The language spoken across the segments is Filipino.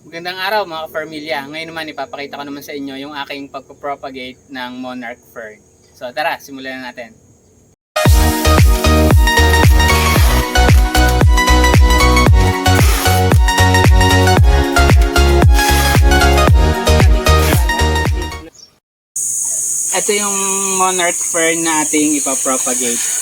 Magandang araw mga ka-Farmilya. Ngayon naman ipapakita ko naman sa inyo yung aking pagpropagate ng monarch fern. So tara, simulan na natin. Ito yung monarch fern na ating ipapropagate.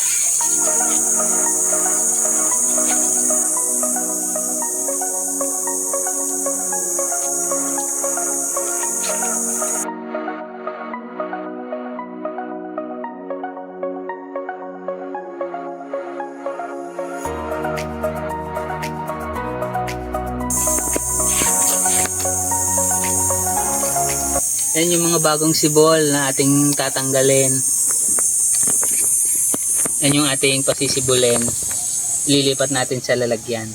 Yan yung mga bagong sibol na ating tatanggalin. Yan yung ating pasisibulin. Lilipat natin sa lalagyan.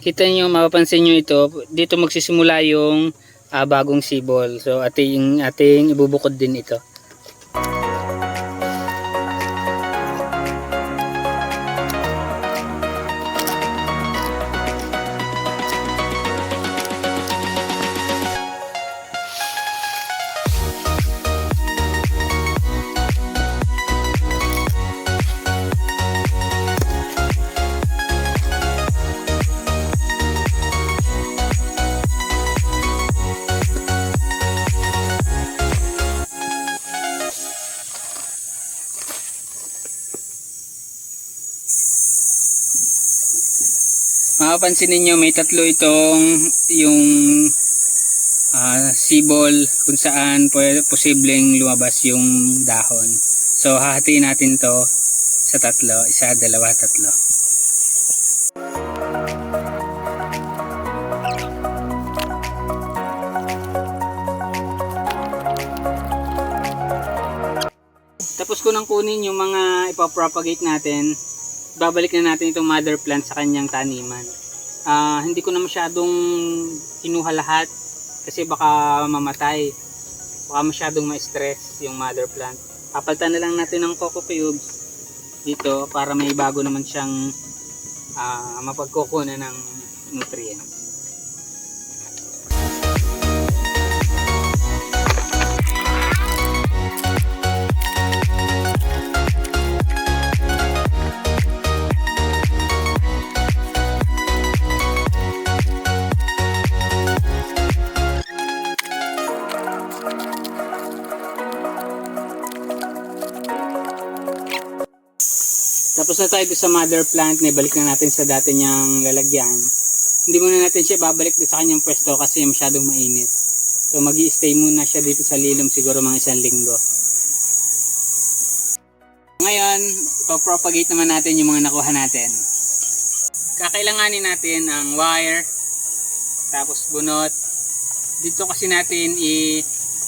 Kita nyo, mapapansin nyo ito, dito magsisimula yung bagong sibol. So ating ibubukod din ito. Mapapansin ninyo may tatlo itong yung sibol kung saan posibleng lumabas yung dahon. So hahatiin natin to sa tatlo, isa, dalawa, tatlo. Tapos ko nang kunin yung mga ipapropagate natin, babalik na natin itong mother plant sa kanyang taniman. Hindi ko na masyadong kinuha lahat kasi baka mamatay, baka masyadong ma-stress yung mother plant. Papalitan na lang natin ng coco cubes dito para may bago naman siyang mapagkukunan ng nutrients. Tapos na tayo sa mother plant, balik na natin sa dati niyang lalagyan. Hindi muna natin siya babalik sa kanyang pwesto kasi masyadong mainit. So magi-stay muna siya dito sa lilom siguro mga 1 linggo. Ngayon, ipapropagate naman natin yung mga nakuha natin. Kakailanganin natin ang wire, tapos bunot. Dito kasi natin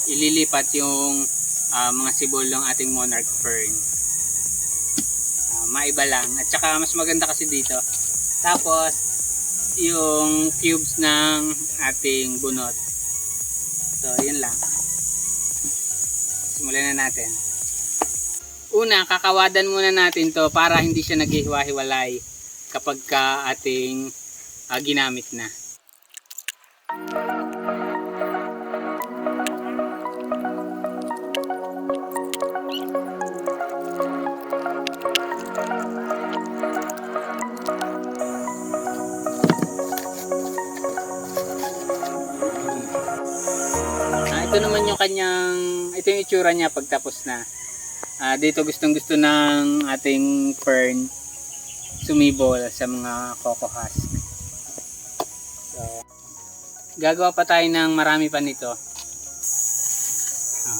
ililipat yung mga sibol ng ating monarch fern. Maiba lang, at saka mas maganda kasi dito. Tapos yung cubes ng ating bunot. So yun lang, simulan na natin. Una, kakawadan muna natin to para hindi siya naghihiwa-hiwalay kapag ating ginamit na. Ito naman yung ito yung itsura niya pagtapos na. Dito gustong gusto ng ating fern sumibol sa mga coco husk. Gagawa pa tayo ng marami pa nito.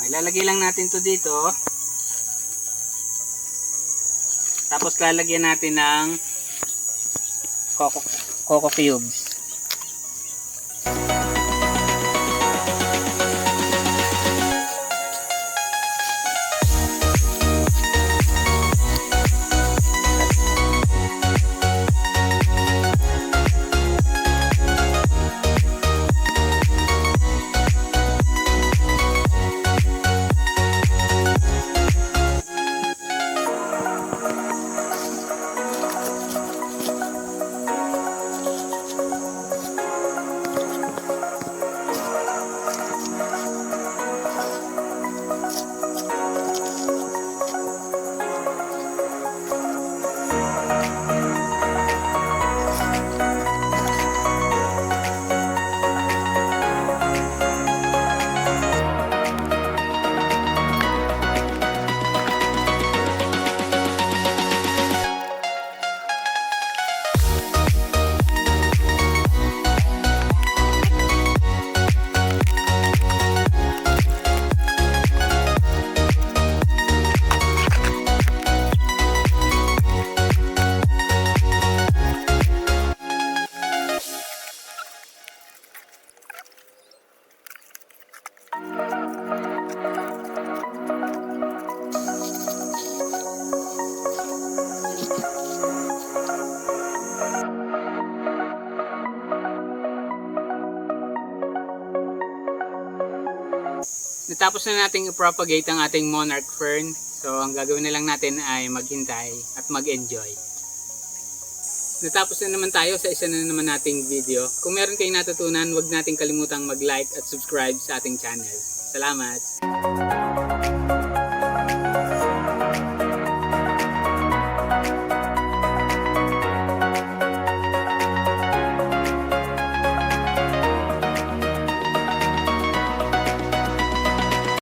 Ilalagay lang natin to dito. Tapos lalagyan natin ng coco cubes. Natapos na nating i-propagate ang ating monarch fern. So ang gagawin na lang natin ay maghintay at mag-enjoy. Natapos na naman tayo sa isa na naman nating video. Kung meron kayong natutunan, huwag nating kalimutang mag-like at subscribe sa ating channel. Salamat!